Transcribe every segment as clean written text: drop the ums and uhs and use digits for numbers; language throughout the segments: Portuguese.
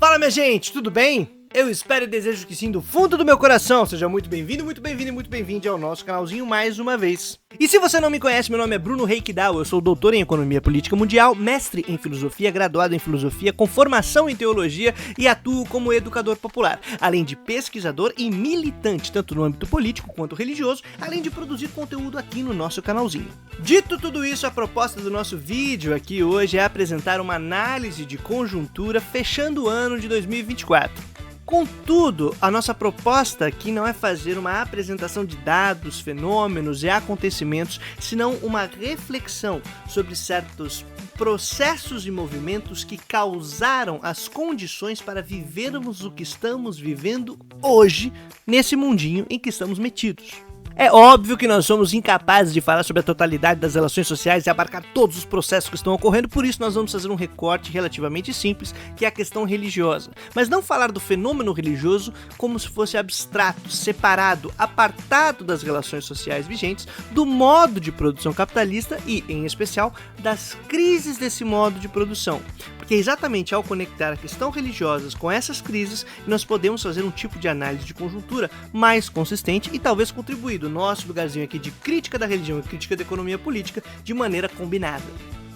Fala, minha gente, tudo bem? Eu espero e desejo que sim, do fundo do meu coração. Seja muito bem-vindo, muito bem-vindo e muito bem-vindo ao nosso canalzinho mais uma vez. E se você não me conhece, meu nome é Bruno Reikdal, eu sou doutor em Economia Política Mundial, mestre em Filosofia, graduado em Filosofia, com formação em Teologia e atuo como educador popular, além de pesquisador e militante, tanto no âmbito político quanto religioso, além de produzir conteúdo aqui no nosso canalzinho. Dito tudo isso, a proposta do nosso vídeo aqui hoje é apresentar uma análise de conjuntura fechando o ano de 2024. Contudo, a nossa proposta aqui não é fazer uma apresentação de dados, fenômenos e acontecimentos, senão uma reflexão sobre certos processos e movimentos que causaram as condições para vivermos o que estamos vivendo hoje, nesse mundinho em que estamos metidos. É óbvio que nós somos incapazes de falar sobre a totalidade das relações sociais e abarcar todos os processos que estão ocorrendo, por isso nós vamos fazer um recorte relativamente simples, que é a questão religiosa. Mas não falar do fenômeno religioso como se fosse abstrato, separado, apartado das relações sociais vigentes, do modo de produção capitalista e, em especial, das crises desse modo de produção. Porque é exatamente ao conectar a questão religiosa com essas crises que nós podemos fazer um tipo de análise de conjuntura mais consistente e talvez contribuir do nosso lugarzinho aqui de crítica da religião e crítica da economia política de maneira combinada.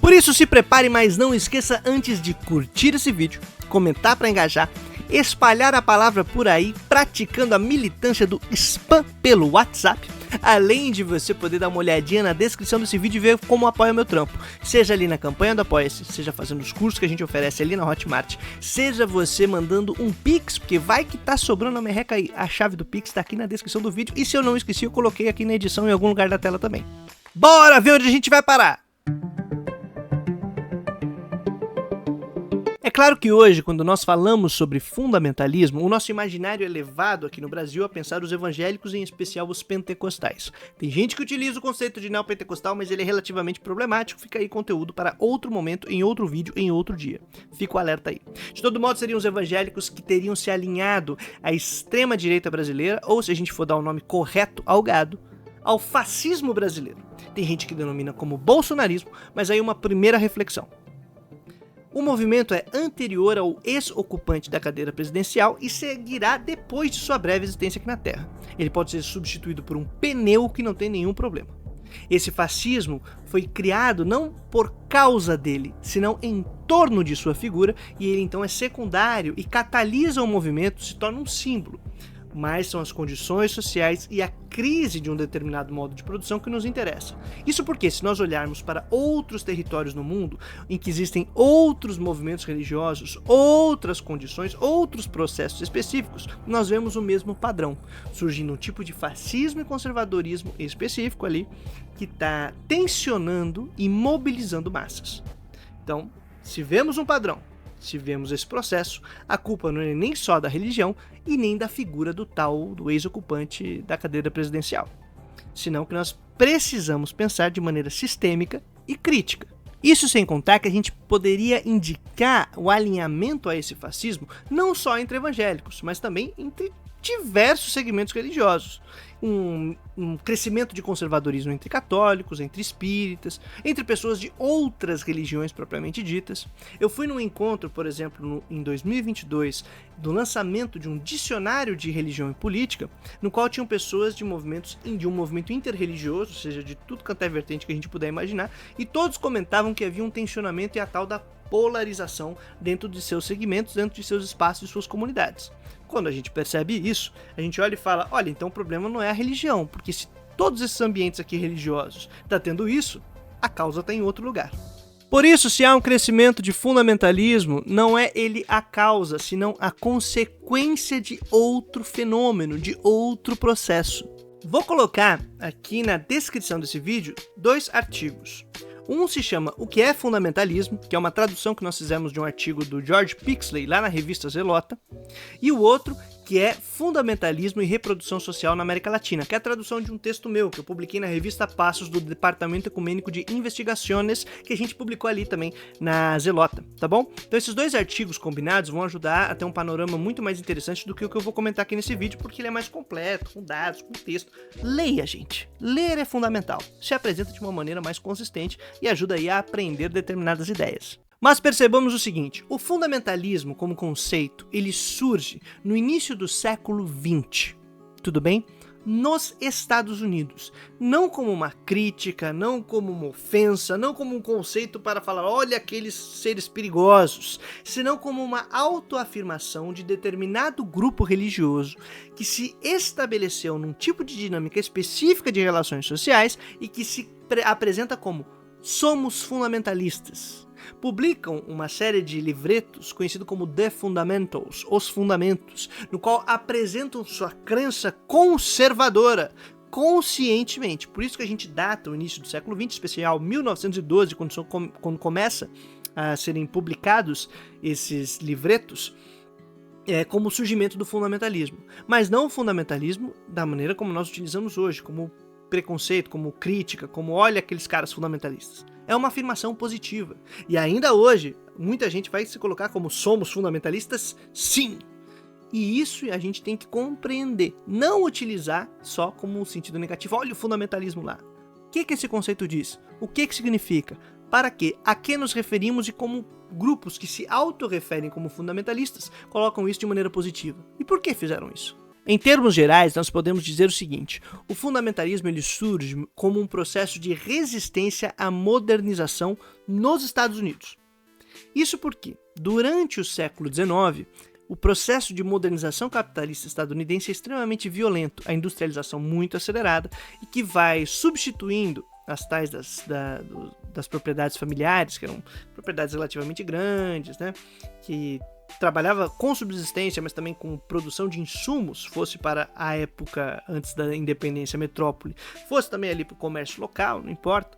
Por isso se prepare, mas não esqueça antes de curtir esse vídeo, comentar para engajar, espalhar a palavra por aí, praticando a militância do spam pelo WhatsApp, além de você poder dar uma olhadinha na descrição desse vídeo e ver como apoia o meu trampo, seja ali na campanha do Apoia-se, seja fazendo os cursos que a gente oferece ali na Hotmart, seja você mandando um Pix, porque vai que tá sobrando na merreca aí, a chave do Pix tá aqui na descrição do vídeo, e se eu não esqueci, eu coloquei aqui na edição em algum lugar da tela também. Bora ver onde a gente vai parar! É claro que hoje, quando nós falamos sobre fundamentalismo, o nosso imaginário é levado aqui no Brasil a pensar os evangélicos, em especial os pentecostais. Tem gente que utiliza o conceito de neopentecostal, mas ele é relativamente problemático, fica aí conteúdo para outro momento, em outro vídeo, em outro dia. Fica o alerta aí. De todo modo, seriam os evangélicos que teriam se alinhado à extrema-direita brasileira, ou se a gente for dar o nome correto ao gado, ao fascismo brasileiro. Tem gente que denomina como bolsonarismo, mas aí uma primeira reflexão. O movimento é anterior ao ex-ocupante da cadeira presidencial e seguirá depois de sua breve existência aqui na Terra. Ele pode ser substituído por um pneu que não tem nenhum problema. Esse fascismo foi criado não por causa dele, senão em torno de sua figura, e ele então é secundário e catalisa o movimento, se torna um símbolo. Mas são as condições sociais e a crise de um determinado modo de produção que nos interessa. Isso porque, se nós olharmos para outros territórios no mundo, em que existem outros movimentos religiosos, outras condições, outros processos específicos, nós vemos o mesmo padrão, surgindo um tipo de fascismo e conservadorismo específico ali, que está tensionando e mobilizando massas. Então, se vemos um padrão, se vemos esse processo, a culpa não é nem só da religião e nem da figura do ex-ocupante da cadeira presidencial, senão que nós precisamos pensar de maneira sistêmica e crítica. Isso sem contar que a gente poderia indicar o alinhamento a esse fascismo não só entre evangélicos, mas também entre diversos segmentos religiosos. Um crescimento de conservadorismo entre católicos, entre espíritas, entre pessoas de outras religiões propriamente ditas. Eu fui num encontro, por exemplo, em 2022, do lançamento de um dicionário de religião e política, no qual tinham pessoas de um movimento interreligioso, ou seja, de tudo quanto é vertente que a gente puder imaginar, e todos comentavam que havia um tensionamento e a tal da polarização dentro de seus segmentos, dentro de seus espaços e suas comunidades. Quando a gente percebe isso, a gente olha e fala, olha, então o problema não é a religião, porque se todos esses ambientes aqui religiosos estão tendo isso, a causa está em outro lugar. Por isso, se há um crescimento de fundamentalismo, não é ele a causa, senão a consequência de outro fenômeno, de outro processo. Vou colocar aqui na descrição desse vídeo 2 artigos. Um se chama O que é Fundamentalismo, que é uma tradução que nós fizemos de um artigo do George Pixley lá na revista Zelota, e o outro que é Fundamentalismo e Reprodução Social na América Latina, que é a tradução de um texto meu, que eu publiquei na revista Passos do Departamento Ecumênico de Investigações, que a gente publicou ali também na Zelota, tá bom? Então esses 2 artigos combinados vão ajudar a ter um panorama muito mais interessante do que o que eu vou comentar aqui nesse vídeo, porque ele é mais completo, com dados, com texto. Leia, gente! Ler é fundamental, se apresenta de uma maneira mais consistente e ajuda aí a aprender determinadas ideias. Mas percebamos o seguinte, o fundamentalismo como conceito, ele surge no início do século XX, tudo bem? Nos Estados Unidos, não como uma crítica, não como uma ofensa, não como um conceito para falar, olha aqueles seres perigosos, senão como uma autoafirmação de determinado grupo religioso que se estabeleceu num tipo de dinâmica específica de relações sociais e que se apresenta como somos fundamentalistas. Publicam uma série de livretos conhecido como The Fundamentals, Os Fundamentos, no qual apresentam sua crença conservadora, conscientemente. Por isso que a gente data o início do século XX, especial 1912, quando começa a serem publicados esses livretos, como o surgimento do fundamentalismo. Mas não o fundamentalismo da maneira como nós utilizamos hoje, como preconceito, como crítica, como olha aqueles caras fundamentalistas. É uma afirmação positiva. E ainda hoje, muita gente vai se colocar como somos fundamentalistas, sim. E isso a gente tem que compreender, não utilizar só como um sentido negativo. Olha o fundamentalismo lá. O que esse conceito diz? O que significa? Para quê? A que nos referimos e como grupos que se autorreferem como fundamentalistas colocam isso de maneira positiva. E por que fizeram isso? Em termos gerais, nós podemos dizer o seguinte, o fundamentalismo ele surge como um processo de resistência à modernização nos Estados Unidos. Isso porque, durante o século XIX, o processo de modernização capitalista estadunidense é extremamente violento, a industrialização muito acelerada e que vai substituindo as tais das propriedades familiares, que eram propriedades relativamente grandes, né, que trabalhava com subsistência, mas também com produção de insumos, fosse para a época antes da independência metrópole, fosse também ali para o comércio local, não importa,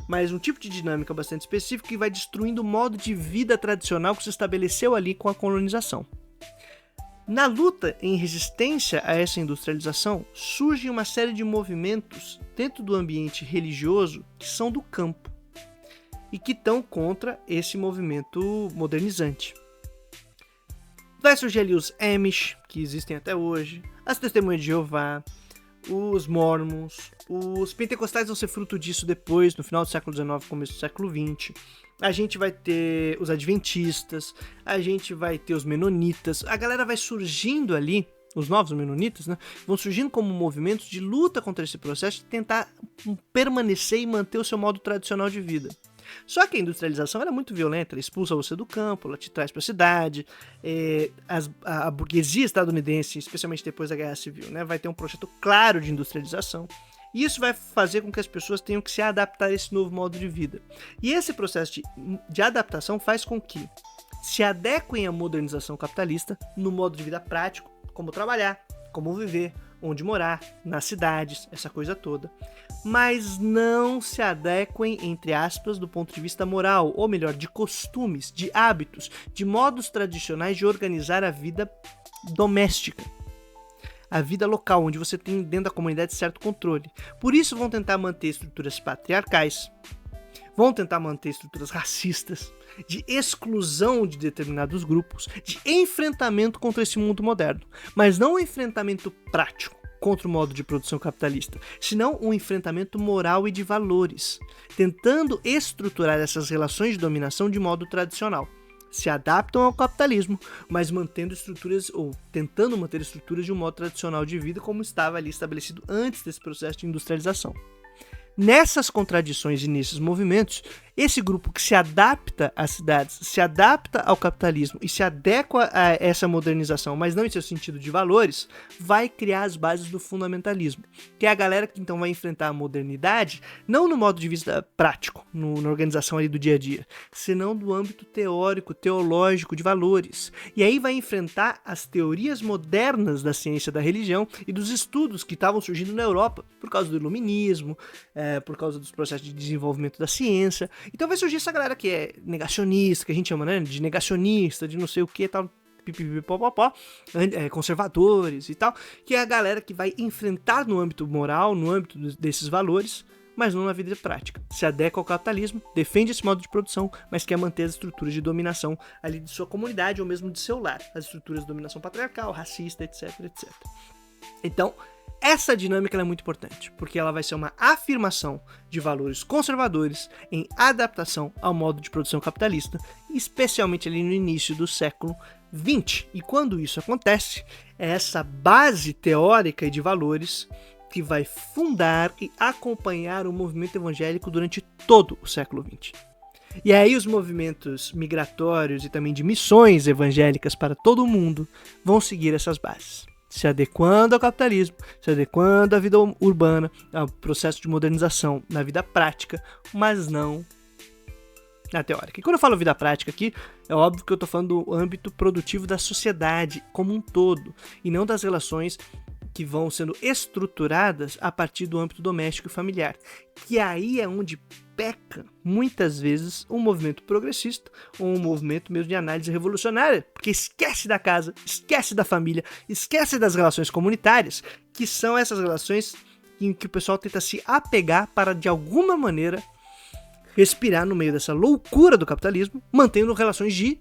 mas um tipo de dinâmica bastante específico que vai destruindo o modo de vida tradicional que se estabeleceu ali com a colonização. Na luta em resistência a essa industrialização, surge uma série de movimentos dentro do ambiente religioso que são do campo e que estão contra esse movimento modernizante. Vai surgir ali os Amish, que existem até hoje, as Testemunhas de Jeová, os Mormons, os Pentecostais vão ser fruto disso depois, no final do século XIX, começo do século XX. A gente vai ter os Adventistas, a gente vai ter os Menonitas, a galera vai surgindo ali, os novos menonitas, né, vão surgindo como movimentos de luta contra esse processo de tentar permanecer e manter o seu modo tradicional de vida. Só que a industrialização era muito violenta, ela expulsa você do campo, ela te traz para a cidade, a burguesia estadunidense, especialmente depois da Guerra Civil, né, vai ter um projeto claro de industrialização. E isso vai fazer com que as pessoas tenham que se adaptar a esse novo modo de vida. E esse processo de adaptação faz com que se adequem à modernização capitalista no modo de vida prático, como trabalhar, como viver, onde morar, nas cidades, essa coisa toda. Mas não se adequem, entre aspas, do ponto de vista moral, ou melhor, de costumes, de hábitos, de modos tradicionais de organizar a vida doméstica. A vida local, onde você tem dentro da comunidade certo controle. Por isso vão tentar manter estruturas patriarcais, vão tentar manter estruturas racistas, de exclusão de determinados grupos, de enfrentamento contra esse mundo moderno. Mas não um enfrentamento prático contra o modo de produção capitalista, senão um enfrentamento moral e de valores, tentando estruturar essas relações de dominação de modo tradicional. Se adaptam ao capitalismo, mas mantendo estruturas, ou tentando manter estruturas de um modo tradicional de vida como estava ali estabelecido antes desse processo de industrialização. Nessas contradições e nesses movimentos, esse grupo que se adapta às cidades, se adapta ao capitalismo e se adequa a essa modernização, mas não em seu sentido de valores, vai criar as bases do fundamentalismo, que é a galera que então vai enfrentar a modernidade, não no modo de vista prático, na organização ali do dia a dia, senão do âmbito teórico, teológico, de valores. E aí vai enfrentar as teorias modernas da ciência da religião e dos estudos que estavam surgindo na Europa, por causa do iluminismo, por causa dos processos de desenvolvimento da ciência. Então vai surgir essa galera que é negacionista, que a gente chama, né, de negacionista, de não sei o que, tal, pipipipopopó, conservadores e tal, que é a galera que vai enfrentar no âmbito moral, no âmbito desses valores, mas não na vida prática. Se adequa ao capitalismo, defende esse modo de produção, mas quer manter as estruturas de dominação ali de sua comunidade ou mesmo de seu lar, as estruturas de dominação patriarcal, racista, etc, etc. Então, Essa dinâmica é muito importante, porque ela vai ser uma afirmação de valores conservadores em adaptação ao modo de produção capitalista, especialmente ali no início do século XX. E quando isso acontece, é essa base teórica e de valores que vai fundar e acompanhar o movimento evangélico durante todo o século XX. E aí os movimentos migratórios e também de missões evangélicas para todo o mundo vão seguir essas bases, se adequando ao capitalismo, se adequando à vida urbana, ao processo de modernização na vida prática, mas não na teórica. E quando eu falo vida prática aqui, é óbvio que eu estou falando do âmbito produtivo da sociedade como um todo, e não das relações que vão sendo estruturadas a partir do âmbito doméstico e familiar, que aí é onde peca, muitas vezes, um movimento progressista ou um movimento mesmo de análise revolucionária, porque esquece da casa, esquece da família, esquece das relações comunitárias, que são essas relações em que o pessoal tenta se apegar para, de alguma maneira, respirar no meio dessa loucura do capitalismo, mantendo relações de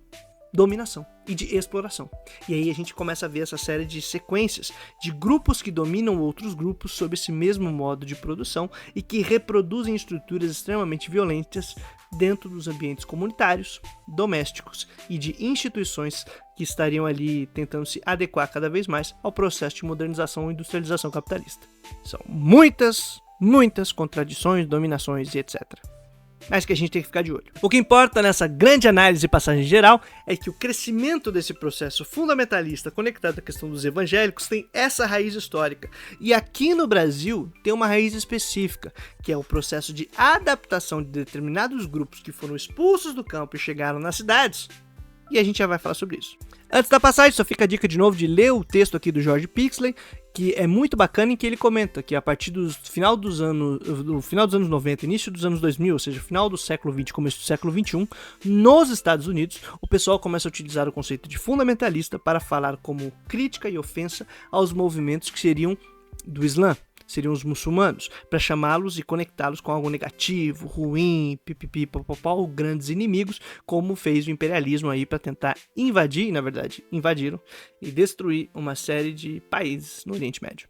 dominação e de exploração. E aí a gente começa a ver essa série de sequências de grupos que dominam outros grupos sob esse mesmo modo de produção e que reproduzem estruturas extremamente violentas dentro dos ambientes comunitários, domésticos e de instituições que estariam ali tentando se adequar cada vez mais ao processo de modernização e industrialização capitalista. São muitas contradições, dominações e etc. Mas que a gente tem que ficar de olho. O que importa nessa grande análise e passagem geral é que o crescimento desse processo fundamentalista conectado à questão dos evangélicos tem essa raiz histórica. E aqui no Brasil tem uma raiz específica, que é o processo de adaptação de determinados grupos que foram expulsos do campo e chegaram nas cidades. E a gente já vai falar sobre isso. Antes da passagem, só fica a dica de novo de ler o texto aqui do Jorge Pixley, que é muito bacana, em que ele comenta que a partir do final dos anos 90, início dos anos 2000, ou seja, final do século XX, começo do século XXI, nos Estados Unidos, o pessoal começa a utilizar o conceito de fundamentalista para falar como crítica e ofensa aos movimentos que seriam do Islã, seriam os muçulmanos, para chamá-los e conectá-los com algo negativo, ruim, pipipi, popopó, grandes inimigos, como fez o imperialismo aí para tentar invadir, e na verdade invadiram, e destruir uma série de países no Oriente Médio.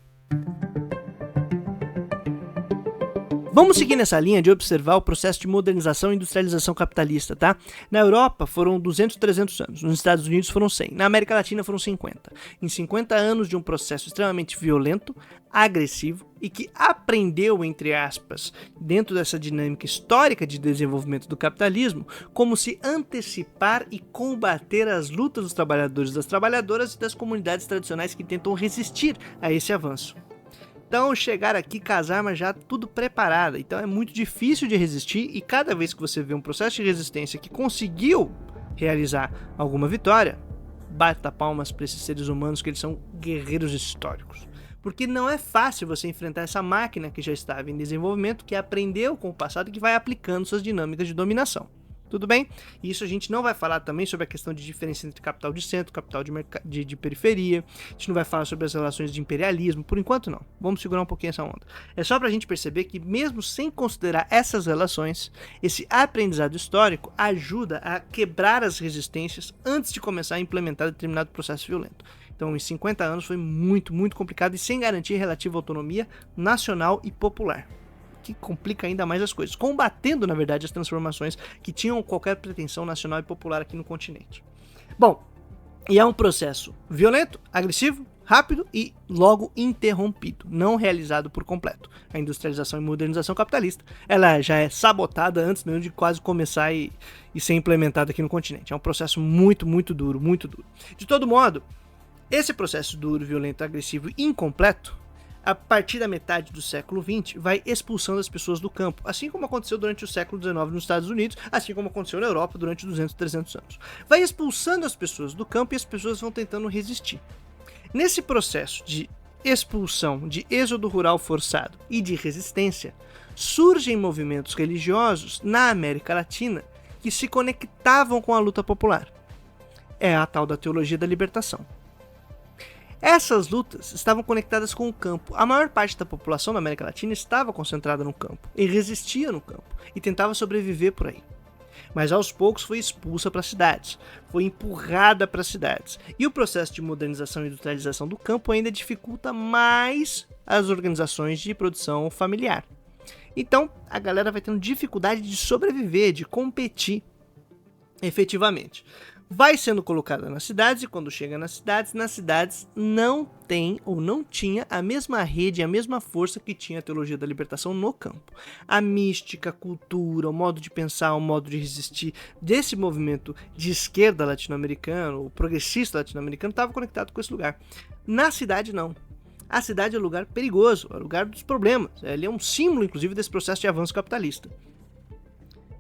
Vamos seguir nessa linha de observar o processo de modernização e industrialização capitalista, tá? Na Europa foram 200, 300 anos, nos Estados Unidos foram 100, na América Latina foram 50. Em 50 anos de um processo extremamente violento, agressivo e que aprendeu, entre aspas, dentro dessa dinâmica histórica de desenvolvimento do capitalismo, como se antecipar e combater as lutas dos trabalhadores, das trabalhadoras e das comunidades tradicionais que tentam resistir a esse avanço. Então, chegar aqui com as armas já tudo preparado, então é muito difícil de resistir, e cada vez que você vê um processo de resistência que conseguiu realizar alguma vitória, bata palmas para esses seres humanos, que eles são guerreiros históricos. Porque não é fácil você enfrentar essa máquina que já estava em desenvolvimento, que aprendeu com o passado e que vai aplicando suas dinâmicas de dominação. Tudo bem? Isso a gente não vai falar também sobre a questão de diferença entre capital de centro, capital de periferia. A gente não vai falar sobre as relações de imperialismo, por enquanto não. Vamos segurar um pouquinho essa onda. É só pra gente perceber que mesmo sem considerar essas relações, esse aprendizado histórico ajuda a quebrar as resistências antes de começar a implementar determinado processo violento. Então, em 50 anos foi muito complicado e sem garantir relativa autonomia nacional e popular, que complica ainda mais as coisas, combatendo, na verdade, as transformações que tinham qualquer pretensão nacional e popular aqui no continente. Bom, e é um processo violento, agressivo, rápido e logo interrompido, não realizado por completo. A industrialização e modernização capitalista, ela já é sabotada antes mesmo de quase começar e ser implementada aqui no continente. É um processo muito duro, muito duro. De todo modo, esse processo duro, violento, agressivo e incompleto, a partir da metade do século XX, vai expulsando as pessoas do campo, assim como aconteceu durante o século XIX nos Estados Unidos, assim como aconteceu na Europa durante 200, 300 anos. Vai expulsando as pessoas do campo e as pessoas vão tentando resistir. Nesse processo de expulsão, de êxodo rural forçado e de resistência, surgem movimentos religiosos na América Latina que se conectavam com a luta popular. É a tal da teologia da libertação. Essas lutas estavam conectadas com o campo. A maior parte da população da América Latina estava concentrada no campo, e resistia no campo, e tentava sobreviver por aí. Mas aos poucos foi expulsa para as cidades, foi empurrada para as cidades. E o processo de modernização e industrialização do campo ainda dificulta mais as organizações de produção familiar. Então, a galera vai tendo dificuldade de sobreviver, de competir efetivamente. Vai sendo colocada nas cidades e quando chega nas cidades não tem ou não tinha a mesma rede, a mesma força que tinha a teologia da libertação no campo. A mística, a cultura, o modo de pensar, o modo de resistir desse movimento de esquerda latino-americano, o progressista latino-americano, estava conectado com esse lugar. Na cidade não. A cidade é um lugar perigoso, é um lugar dos problemas. Ele é um símbolo, inclusive, desse processo de avanço capitalista.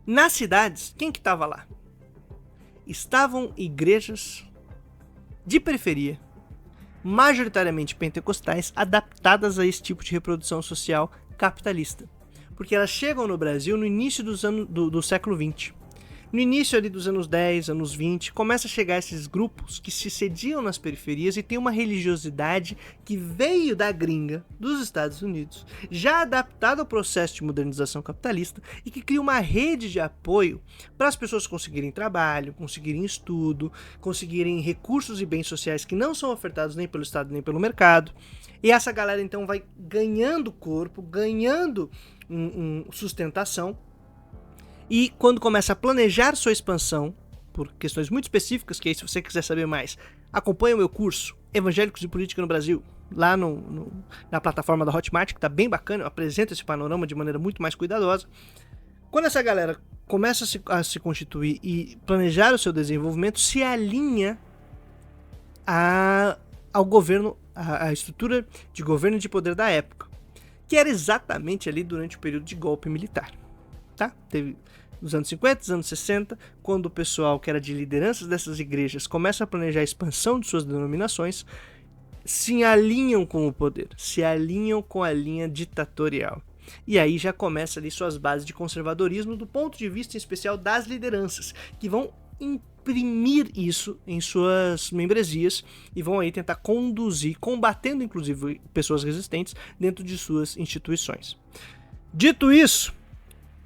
Nas cidades, quem que estava lá? Estavam igrejas de periferia, majoritariamente pentecostais, adaptadas a esse tipo de reprodução social capitalista. Porque elas chegam no Brasil no início do século XX. No início ali dos anos 10, anos 20, começa a chegar esses grupos que se sediam nas periferias e tem uma religiosidade que veio da gringa, dos Estados Unidos, já adaptada ao processo de modernização capitalista e que cria uma rede de apoio para as pessoas conseguirem trabalho, conseguirem estudo, conseguirem recursos e bens sociais que não são ofertados nem pelo Estado nem pelo mercado. E essa galera então vai ganhando corpo, ganhando sustentação. E quando começa a planejar sua expansão, por questões muito específicas, que aí se você quiser saber mais, acompanha o meu curso Evangélicos e Política no Brasil, lá na plataforma da Hotmart, que está bem bacana, eu apresento esse panorama de maneira muito mais cuidadosa. Quando essa galera começa a se constituir e planejar o seu desenvolvimento, se alinha ao governo, à estrutura de governo e de poder da época, que era exatamente ali durante o período de golpe militar. Tá? Teve nos anos 50, nos anos 60, quando o pessoal que era de lideranças dessas igrejas começa a planejar a expansão de suas denominações, se alinham com o poder, se alinham com a linha ditatorial. E aí já começa ali suas bases de conservadorismo do ponto de vista em especial das lideranças, que vão imprimir isso em suas membresias e vão aí tentar conduzir, combatendo inclusive pessoas resistentes dentro de suas instituições. Dito isso,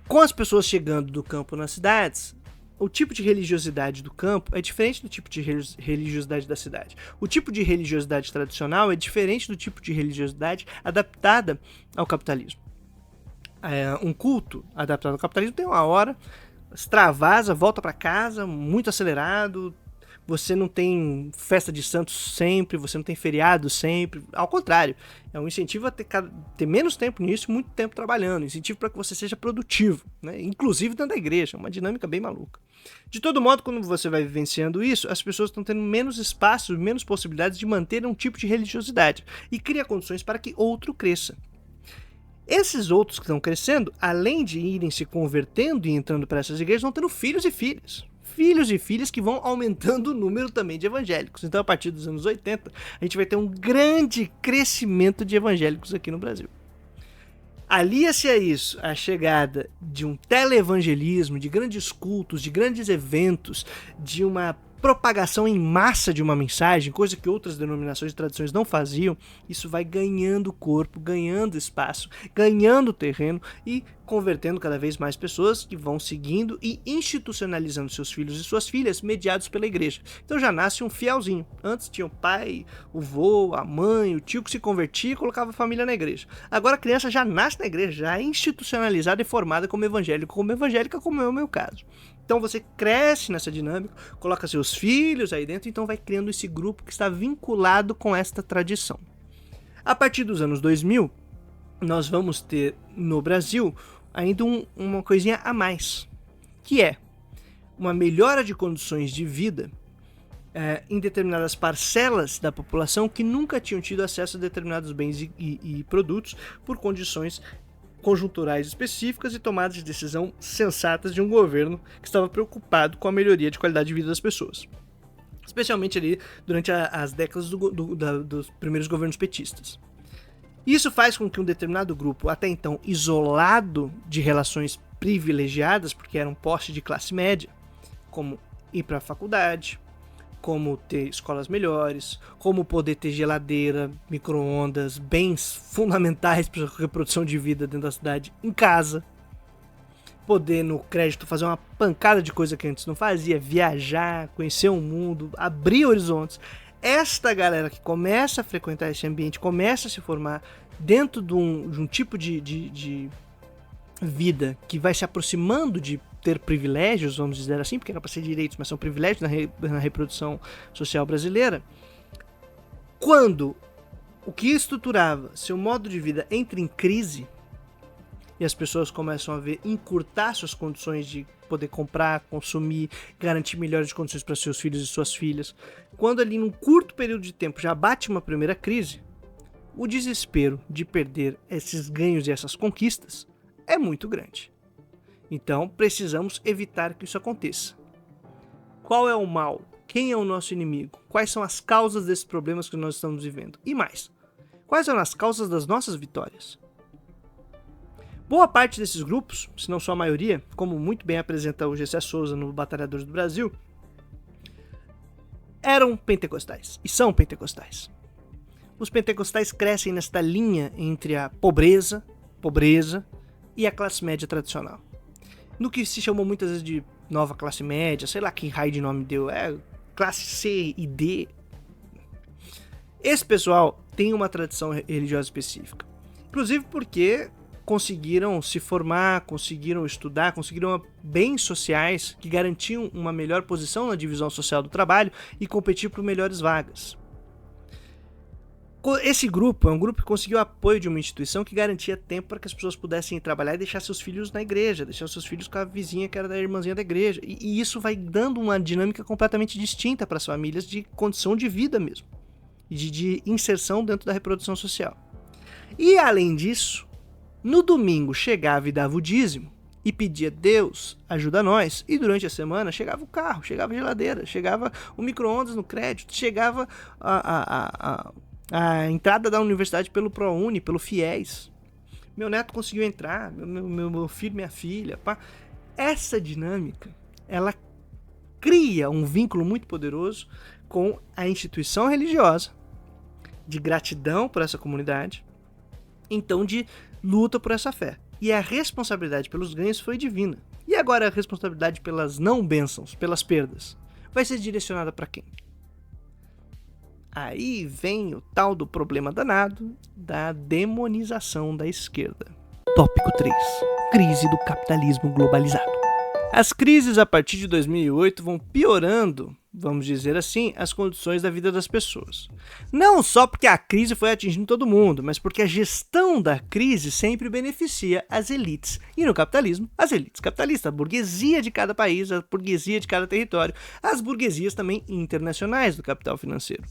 com as pessoas chegando do campo nas cidades, o tipo de religiosidade do campo é diferente do tipo de religiosidade da cidade. O tipo de religiosidade tradicional é diferente do tipo de religiosidade adaptada ao capitalismo. Um culto adaptado ao capitalismo tem uma hora, extravasa, volta para casa, muito acelerado. Você não tem festa de santos sempre, você não tem feriado sempre. Ao contrário, é um incentivo a ter menos tempo nisso e muito tempo trabalhando. Incentivo para que você seja produtivo, né? Inclusive dentro da igreja, uma dinâmica bem maluca. De todo modo, quando você vai vivenciando isso, as pessoas estão tendo menos espaço, menos possibilidades de manter um tipo de religiosidade e cria condições para que outro cresça. Esses outros que estão crescendo, além de irem se convertendo e entrando para essas igrejas, vão tendo filhos e filhas. Filhos e filhas que vão aumentando o número também de evangélicos. Então, a partir dos anos 80, a gente vai ter um grande crescimento de evangélicos aqui no Brasil. Alia-se a isso a chegada de um teleevangelismo, de grandes cultos, de grandes eventos, de uma propagação em massa de uma mensagem, coisa que outras denominações e tradições não faziam. Isso vai ganhando corpo, ganhando espaço, ganhando terreno e convertendo cada vez mais pessoas que vão seguindo e institucionalizando seus filhos e suas filhas mediados pela igreja. Então já nasce um fielzinho. Antes tinha o pai, o vô, a mãe, o tio que se convertia e colocava a família na igreja. Agora a criança já nasce na igreja, já é institucionalizada e formada como evangélico, como evangélica, como é o meu caso. Então você cresce nessa dinâmica, coloca seus filhos aí dentro, então vai criando esse grupo que está vinculado com esta tradição. A partir dos anos 2000, nós vamos ter no Brasil ainda uma coisinha a mais, que é uma melhora de condições de vida em determinadas parcelas da população que nunca tinham tido acesso a determinados bens e produtos por condições conjunturais específicas e tomadas de decisão sensatas de um governo que estava preocupado com a melhoria de qualidade de vida das pessoas. Especialmente ali durante as décadas dos primeiros governos petistas. Isso faz com que um determinado grupo, até então isolado de relações privilegiadas, porque era um poste de classe média, como ir para a faculdade, como ter escolas melhores, como poder ter geladeira, micro-ondas, bens fundamentais para a reprodução de vida dentro da cidade em casa, poder no crédito fazer uma pancada de coisa que antes não fazia, viajar, conhecer o mundo, abrir horizontes. esta galera que começa a frequentar esse ambiente, começa a se formar dentro de um tipo de vida que vai se aproximando de ter privilégios, vamos dizer assim, porque era para ser direitos, mas são privilégios na reprodução social brasileira. Quando o que estruturava seu modo de vida entra em crise e as pessoas começam a ver encurtar suas condições de poder comprar, consumir, garantir melhores condições para seus filhos e suas filhas, quando ali num curto período de tempo já bate uma primeira crise, o desespero de perder esses ganhos e essas conquistas é muito grande. Então precisamos evitar que isso aconteça. Qual é o mal? Quem é o nosso inimigo? Quais são as causas desses problemas que nós estamos vivendo? E mais, quais são as causas das nossas vitórias? Boa parte desses grupos, se não sua maioria, como muito bem apresenta o Gessé Souza no Batalhadores do Brasil, eram pentecostais e são pentecostais. Os pentecostais crescem nesta linha entre a pobreza e a classe média tradicional. No que se chamou muitas vezes de nova classe média, sei lá que raio de nome deu, classe C e D. Esse pessoal tem uma tradição religiosa específica. Inclusive porque conseguiram se formar, conseguiram estudar, conseguiram bens sociais que garantiam uma melhor posição na divisão social do trabalho e competir por melhores vagas. Esse grupo é um grupo que conseguiu apoio de uma instituição que garantia tempo para que as pessoas pudessem ir trabalhar e deixar seus filhos na igreja, deixar seus filhos com a vizinha que era da irmãzinha da igreja. E isso vai dando uma dinâmica completamente distinta para as famílias de condição de vida mesmo, e de inserção dentro da reprodução social. E além disso, no domingo chegava e dava o dízimo e pedia: Deus, ajuda nós. E durante a semana chegava o carro, chegava a geladeira, chegava o micro-ondas no crédito, chegava a entrada da universidade pelo ProUni, pelo FIES. Meu neto conseguiu entrar, meu filho, minha filha. Pá. Essa dinâmica, ela cria um vínculo muito poderoso com a instituição religiosa, de gratidão por essa comunidade, então de luta por essa fé. E a responsabilidade pelos ganhos foi divina. E agora a responsabilidade pelas não bênçãos, pelas perdas, vai ser direcionada para quem? Aí vem o tal do problema danado da demonização da esquerda. Tópico 3. Crise do capitalismo globalizado. As crises a partir de 2008 vão piorando, vamos dizer assim, as condições da vida das pessoas. Não só porque a crise foi atingindo todo mundo, mas porque a gestão da crise sempre beneficia as elites. E no capitalismo, as elites capitalistas, a burguesia de cada país, a burguesia de cada território, as burguesias também internacionais do capital financeiro.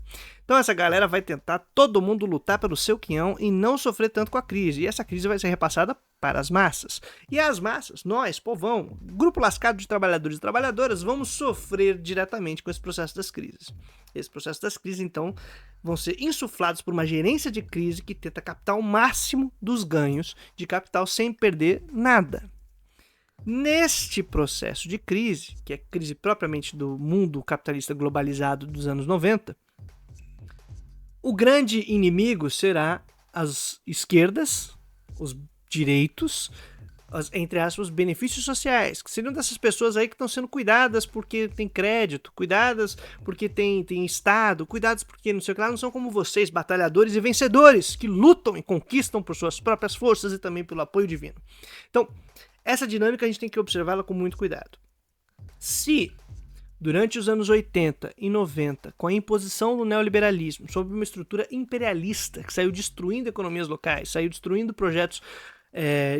Então essa galera vai tentar todo mundo lutar pelo seu quinhão e não sofrer tanto com a crise. E essa crise vai ser repassada para as massas. E as massas, nós, povão, grupo lascado de trabalhadores e trabalhadoras, vamos sofrer diretamente com esse processo das crises. Esse processo das crises, então, vão ser insuflados por uma gerência de crise que tenta captar o máximo dos ganhos de capital sem perder nada. Neste processo de crise, que é a crise propriamente do mundo capitalista globalizado dos anos 90, o grande inimigo será as esquerdas, os direitos, entre aspas, os benefícios sociais, que seriam dessas pessoas aí que estão sendo cuidadas porque tem crédito, cuidadas porque tem Estado, cuidadas porque não sei o que lá, não são como vocês, batalhadores e vencedores, que lutam e conquistam por suas próprias forças e também pelo apoio divino. Então, essa dinâmica a gente tem que observá-la com muito cuidado. Se durante os anos 80 e 90, com a imposição do neoliberalismo sobre uma estrutura imperialista que saiu destruindo economias locais, saiu destruindo projetos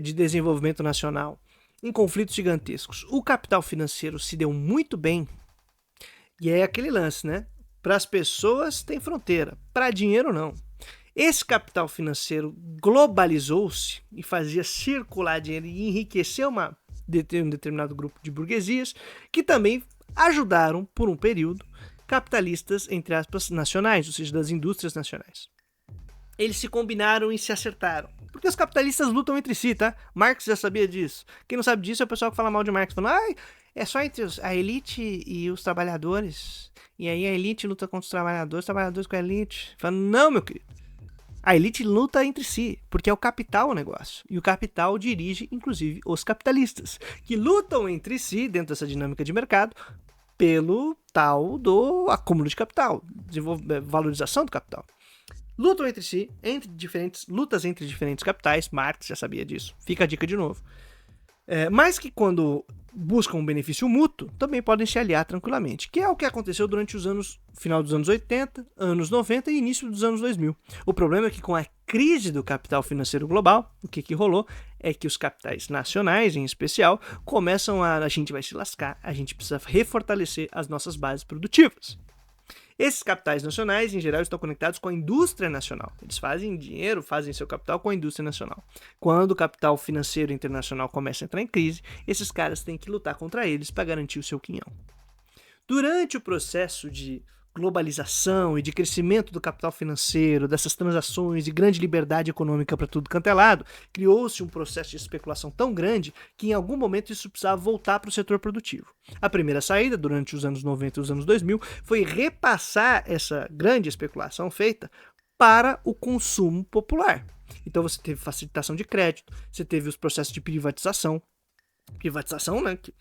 de desenvolvimento nacional, em conflitos gigantescos, o capital financeiro se deu muito bem. E é aquele lance, né? Para as pessoas tem fronteira, para dinheiro não. Esse capital financeiro globalizou-se e fazia circular dinheiro e enriqueceu um determinado grupo de burguesias que também ajudaram, por um período, capitalistas, entre aspas, nacionais, ou seja, das indústrias nacionais. Eles se combinaram e se acertaram. Porque os capitalistas lutam entre si, tá? Marx já sabia disso. Quem não sabe disso é o pessoal que fala mal de Marx, falando, é só entre a elite e os trabalhadores. E aí a elite luta contra os trabalhadores com a elite. Falando, não, meu querido. A elite luta entre si, porque é o capital o negócio. E o capital dirige, inclusive, os capitalistas, que lutam entre si, dentro dessa dinâmica de mercado, pelo tal do acúmulo de capital, valorização do capital. Lutam entre si, lutas entre diferentes capitais, Marx já sabia disso, fica a dica de novo. Mas que quando buscam um benefício mútuo, também podem se aliar tranquilamente, que é o que aconteceu durante final dos anos 80, anos 90 e início dos anos 2000. O problema é que com a crise do capital financeiro global, o que rolou é que os capitais nacionais, em especial, começam a gente vai se lascar, a gente precisa refortalecer as nossas bases produtivas. Esses capitais nacionais, em geral, estão conectados com a indústria nacional. Eles fazem dinheiro, fazem seu capital com a indústria nacional. Quando o capital financeiro internacional começa a entrar em crise, esses caras têm que lutar contra eles para garantir o seu quinhão. Durante o processo de globalização e de crescimento do capital financeiro, dessas transações e grande liberdade econômica para tudo quanto é lado, criou-se um processo de especulação tão grande que em algum momento isso precisava voltar para o setor produtivo. A primeira saída, durante os anos 90 e os anos 2000, foi repassar essa grande especulação feita para o consumo popular. Então você teve facilitação de crédito, você teve os processos de privatização, né, que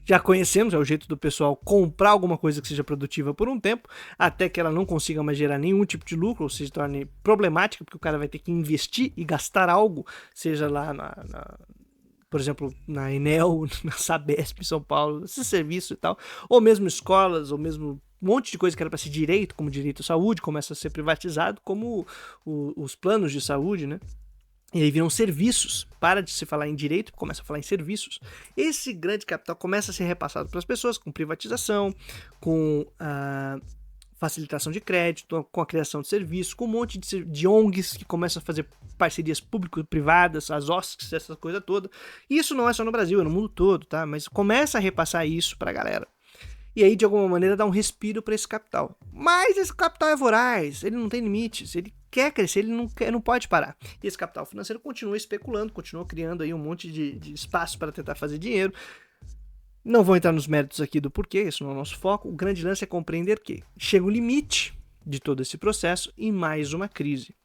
já conhecemos, é o jeito do pessoal comprar alguma coisa que seja produtiva por um tempo, até que ela não consiga mais gerar nenhum tipo de lucro, ou se torne problemática, porque o cara vai ter que investir e gastar algo, seja lá por exemplo, na Enel, na Sabesp, em São Paulo, esse serviço e tal, ou mesmo escolas, ou mesmo um monte de coisa que era para ser direito, como direito à saúde, começa a ser privatizado, como os planos de saúde, né? E aí viram serviços, para de se falar em direito, começa a falar em serviços. Esse grande capital começa a ser repassado para as pessoas com privatização, com facilitação de crédito, com a criação de serviços, com um monte de ONGs que começam a fazer parcerias público-privadas, as OSCs, essa coisa toda. E isso não é só no Brasil, é no mundo todo, tá? Mas começa a repassar isso para a galera. E aí, de alguma maneira, dá um respiro para esse capital. Mas esse capital é voraz, ele não tem limites, ele quer crescer, ele não pode parar. E esse capital financeiro continua especulando, continua criando aí um monte de espaço para tentar fazer dinheiro. Não vou entrar nos méritos aqui do porquê, isso não é o nosso foco. O grande lance é compreender que chega o limite de todo esse processo e mais uma crise.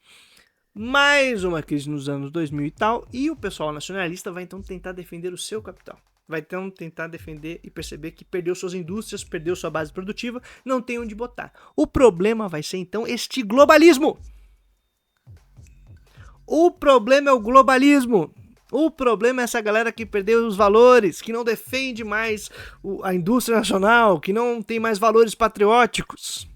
Mais uma crise nos anos 2000 e tal, e o pessoal nacionalista vai então tentar defender o seu capital. Vai então tentar defender e perceber que perdeu suas indústrias, perdeu sua base produtiva, não tem onde botar. O problema vai ser então este globalismo. O problema é o globalismo. O problema é essa galera que perdeu os valores, que não defende mais a indústria nacional, que não tem mais valores patrióticos.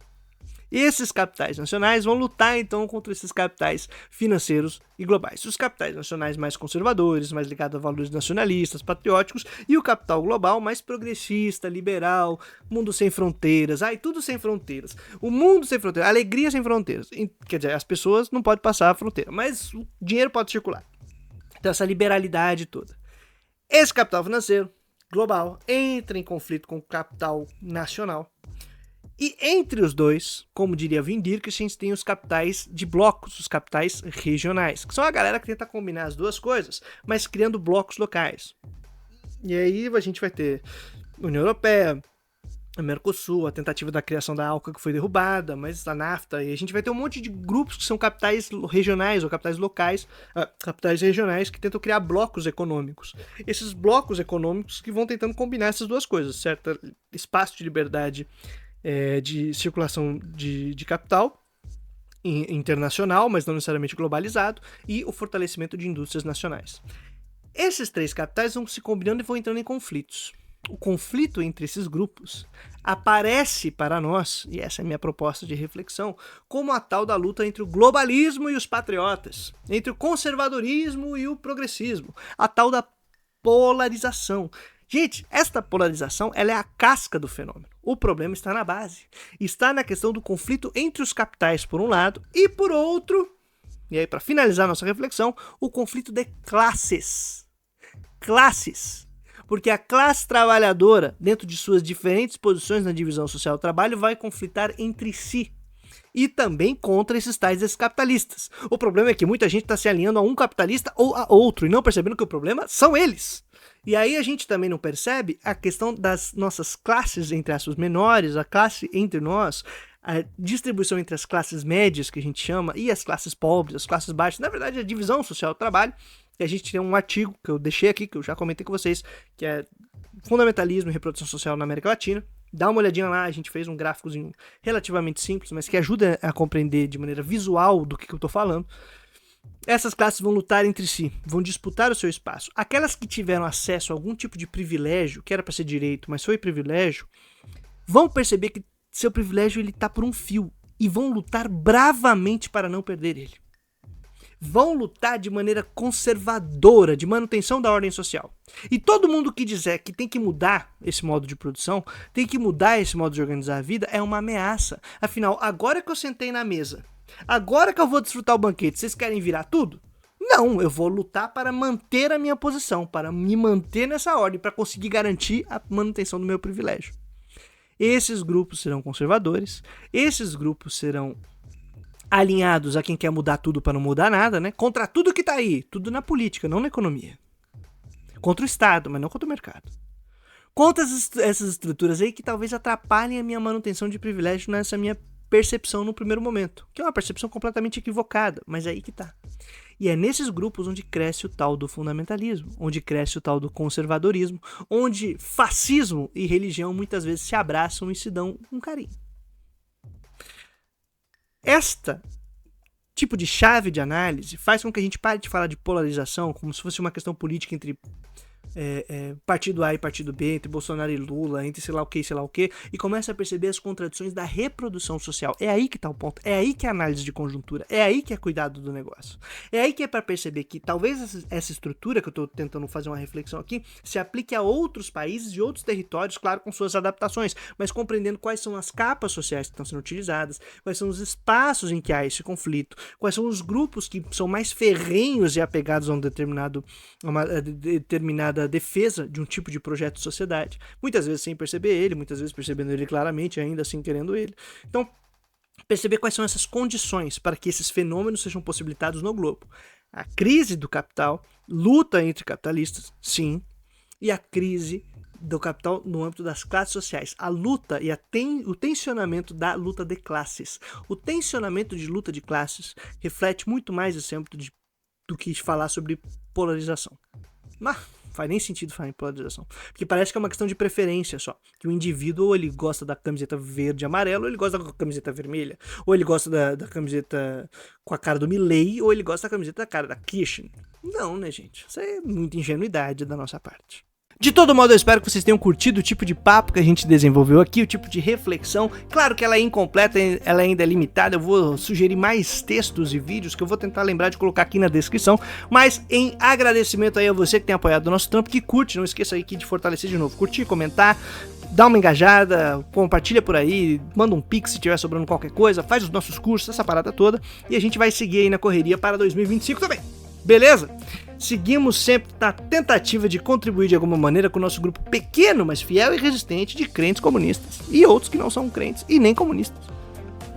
Esses capitais nacionais vão lutar então contra esses capitais financeiros e globais. Os capitais nacionais mais conservadores, mais ligados a valores nacionalistas, patrióticos, e o capital global mais progressista, liberal, mundo sem fronteiras, tudo sem fronteiras. O mundo sem fronteiras, alegria sem fronteiras. Quer dizer, as pessoas não podem passar a fronteira, mas o dinheiro pode circular. Então essa liberalidade toda. Esse capital financeiro global entra em conflito com o capital nacional. E entre os dois, como diria Wim Dirksen, tem os capitais de blocos, os capitais regionais, que são a galera que tenta combinar as duas coisas, mas criando blocos locais. E aí a gente vai ter União Europeia, a Mercosul, a tentativa da criação da ALCA que foi derrubada, mas a NAFTA, e a gente vai ter um monte de grupos que são capitais regionais ou capitais locais, capitais regionais que tentam criar blocos econômicos. Esses blocos econômicos que vão tentando combinar essas duas coisas, certo? Espaço de liberdade de circulação de capital internacional, mas não necessariamente globalizado, e o fortalecimento de indústrias nacionais. Esses três capitais vão se combinando e vão entrando em conflitos. O conflito entre esses grupos aparece para nós, e essa é a minha proposta de reflexão, como a tal da luta entre o globalismo e os patriotas, entre o conservadorismo e o progressismo, a tal da polarização. Gente, esta polarização ela é a casca do fenômeno. O problema está na base. Está na questão do conflito entre os capitais, por um lado, e por outro, e aí para finalizar nossa reflexão, o conflito de classes. Classes. Porque a classe trabalhadora, dentro de suas diferentes posições na divisão social do trabalho, vai conflitar entre si. E também contra esses tais capitalistas. O problema é que muita gente está se alinhando a um capitalista ou a outro, e não percebendo que o problema são eles. E aí a gente também não percebe a questão das nossas classes, entre aspas, menores, a classe entre nós, a distribuição entre as classes médias, que a gente chama, e as classes pobres, as classes baixas, na verdade a divisão social do trabalho, E a gente tem um artigo que eu deixei aqui, que eu já comentei com vocês, que é Fundamentalismo e Reprodução Social na América Latina. Dá uma olhadinha lá, a gente fez um gráficozinho relativamente simples, mas que ajuda a compreender de maneira visual do que eu tô falando. Essas classes vão lutar entre si, vão disputar o seu espaço. Aquelas que tiveram acesso a algum tipo de privilégio, que era para ser direito, mas foi privilégio, vão perceber que seu privilégio ele tá por um fio e vão lutar bravamente para não perder ele. Vão lutar de maneira conservadora, de manutenção da ordem social. E todo mundo que dizer que tem que mudar esse modo de produção, tem que mudar esse modo de organizar a vida, é uma ameaça. Afinal, agora que eu sentei na mesa, agora que eu vou desfrutar o banquete, vocês querem virar tudo? Não, eu vou lutar para manter a minha posição, para me manter nessa ordem, para conseguir garantir a manutenção do meu privilégio. Esses grupos serão conservadores, esses grupos serão alinhados a quem quer mudar tudo para não mudar nada, né? Contra tudo que tá aí, tudo na política, não na economia. Contra o Estado, mas não contra o mercado. Contra essas estruturas aí que talvez atrapalhem a minha manutenção de privilégio nessa minha percepção no primeiro momento, que é uma percepção completamente equivocada, mas é aí que tá. E é nesses grupos onde cresce o tal do fundamentalismo, onde cresce o tal do conservadorismo, onde fascismo e religião muitas vezes se abraçam e se dão um carinho. Esta tipo de chave de análise faz com que a gente pare de falar de polarização como se fosse uma questão política entre partido A e partido B, entre Bolsonaro e Lula, entre sei lá o que, e começa a perceber as contradições da reprodução social. É aí que tá o ponto, é aí que é a análise de conjuntura, é aí que é cuidado do negócio. É aí que é para perceber que talvez essa estrutura, que eu tô tentando fazer uma reflexão aqui, se aplique a outros países e outros territórios, claro, com suas adaptações, mas compreendendo quais são as capas sociais que estão sendo utilizadas, quais são os espaços em que há esse conflito, quais são os grupos que são mais ferrenhos e apegados a uma determinada defesa de um tipo de projeto de sociedade, muitas vezes sem perceber ele, muitas vezes percebendo ele claramente, ainda assim querendo ele. Então, perceber quais são essas condições para que esses fenômenos sejam possibilitados no globo. A crise do capital, luta entre capitalistas, sim, e a crise do capital no âmbito das classes sociais, a luta e o tensionamento da luta de classes. O tensionamento de luta de classes reflete muito mais esse âmbito do que falar sobre polarização. Mas faz nem sentido falar em polarização, porque parece que é uma questão de preferência só, que o indivíduo ou ele gosta da camiseta verde e amarelo, ou ele gosta da camiseta vermelha, ou ele gosta da camiseta com a cara do Milley, ou ele gosta da camiseta da cara da Kirchner. Não, né, gente? Isso é muita ingenuidade da nossa parte. De todo modo, eu espero que vocês tenham curtido o tipo de papo que a gente desenvolveu aqui, o tipo de reflexão. Claro que ela é incompleta, ela ainda é limitada, eu vou sugerir mais textos e vídeos que eu vou tentar lembrar de colocar aqui na descrição, mas em agradecimento aí a você que tem apoiado o nosso trampo, que curte, não esqueça aí de fortalecer de novo, curtir, comentar, dá uma engajada, compartilha por aí, manda um pix se tiver sobrando qualquer coisa, faz os nossos cursos, essa parada toda, e a gente vai seguir aí na correria para 2025 também, beleza? Seguimos sempre na tentativa de contribuir de alguma maneira com o nosso grupo pequeno, mas fiel e resistente de crentes comunistas. E outros que não são crentes e nem comunistas.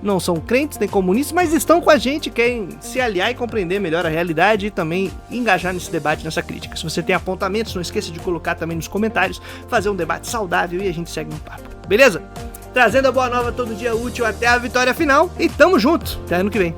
Não são crentes nem comunistas, mas estão com a gente, querem se aliar e compreender melhor a realidade e também engajar nesse debate, nessa crítica. Se você tem apontamentos, não esqueça de colocar também nos comentários, fazer um debate saudável e a gente segue no papo. Beleza? Trazendo a boa nova todo dia útil até a vitória final e tamo junto. Até ano que vem.